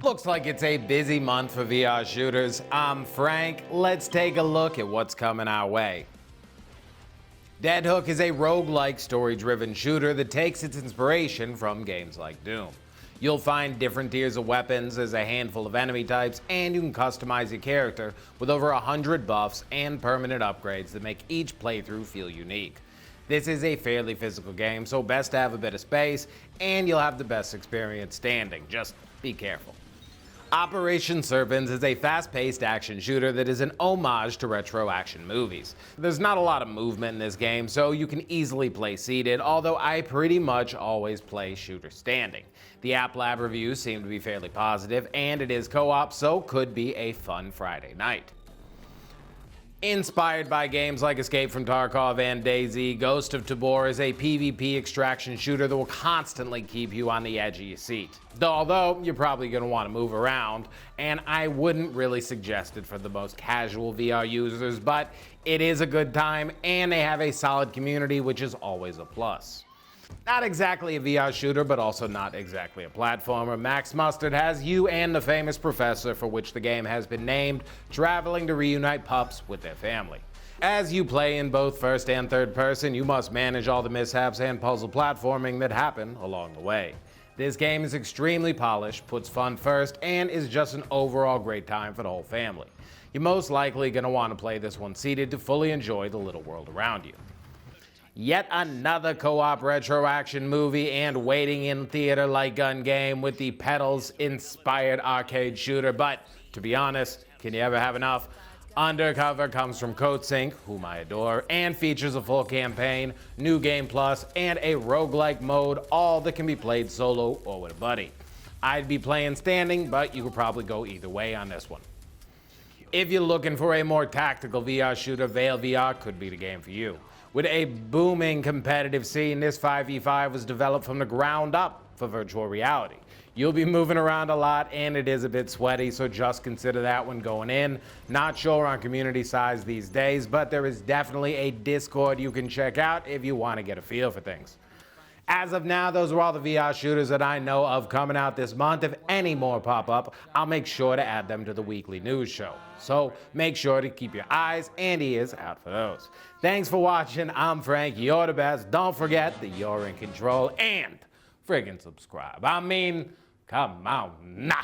Looks like it's a busy month for VR shooters. I'm Frank. Let's take a look at what's coming our way. Dead Hook is a roguelike story-driven shooter that takes its inspiration from games like Doom. You'll find different tiers of weapons, there's a handful of enemy types, and you can customize your character with over 100 buffs and permanent upgrades that make each playthrough feel unique. This is a fairly physical game, so best to have a bit of space, and you'll have the best experience standing. Just be careful. Operation Serpens is a fast-paced action shooter that is an homage to retro action movies. There's not a lot of movement in this game, so you can easily play seated, although I pretty much always play shooter standing. The App Lab reviews seem to be fairly positive, and it is co-op, so could be a fun Friday night. Inspired by games like Escape from Tarkov and DayZ, Ghost of Tabor is a PvP extraction shooter that will constantly keep you on the edge of your seat. Although, you're probably going to want to move around, and I wouldn't really suggest it for the most casual VR users, but it is a good time, and they have a solid community, which is always a plus. Not exactly a VR shooter, but also not exactly a platformer. Max Mustard has you and the famous professor, for which the game has been named, traveling to reunite pups with their family. As you play in both first and third person, you must manage all the mishaps and puzzle platforming that happen along the way. This game is extremely polished, puts fun first, and is just an overall great time for the whole family. You're most likely going to want to play this one seated to fully enjoy the little world around you. Yet another co-op retro action movie and waiting in theater like gun game with the Pedals-inspired arcade shooter, but to be honest, can you ever have enough? Undercover comes from Coatsink, whom I adore, and features a full campaign, new game plus, and a roguelike mode, all that can be played solo or with a buddy. I'd be playing standing, but you could probably go either way on this one. If you're looking for a more tactical VR shooter, Vail VR could be the game for you. With a booming competitive scene, this 5v5 was developed from the ground up for virtual reality. You'll be moving around a lot, and it is a bit sweaty, so just consider that one going in. Not sure on community size these days, but there is definitely a Discord you can check out if you want to get a feel for things. As of now, those are all the VR shooters that I know of coming out this month. If any more pop up, I'll make sure to add them to the weekly news show. So make sure to keep your eyes and ears out for those. Thanks for watching. I'm Frank. You're the best. Don't forget that you're in control, and friggin' subscribe. I mean, come on, nah.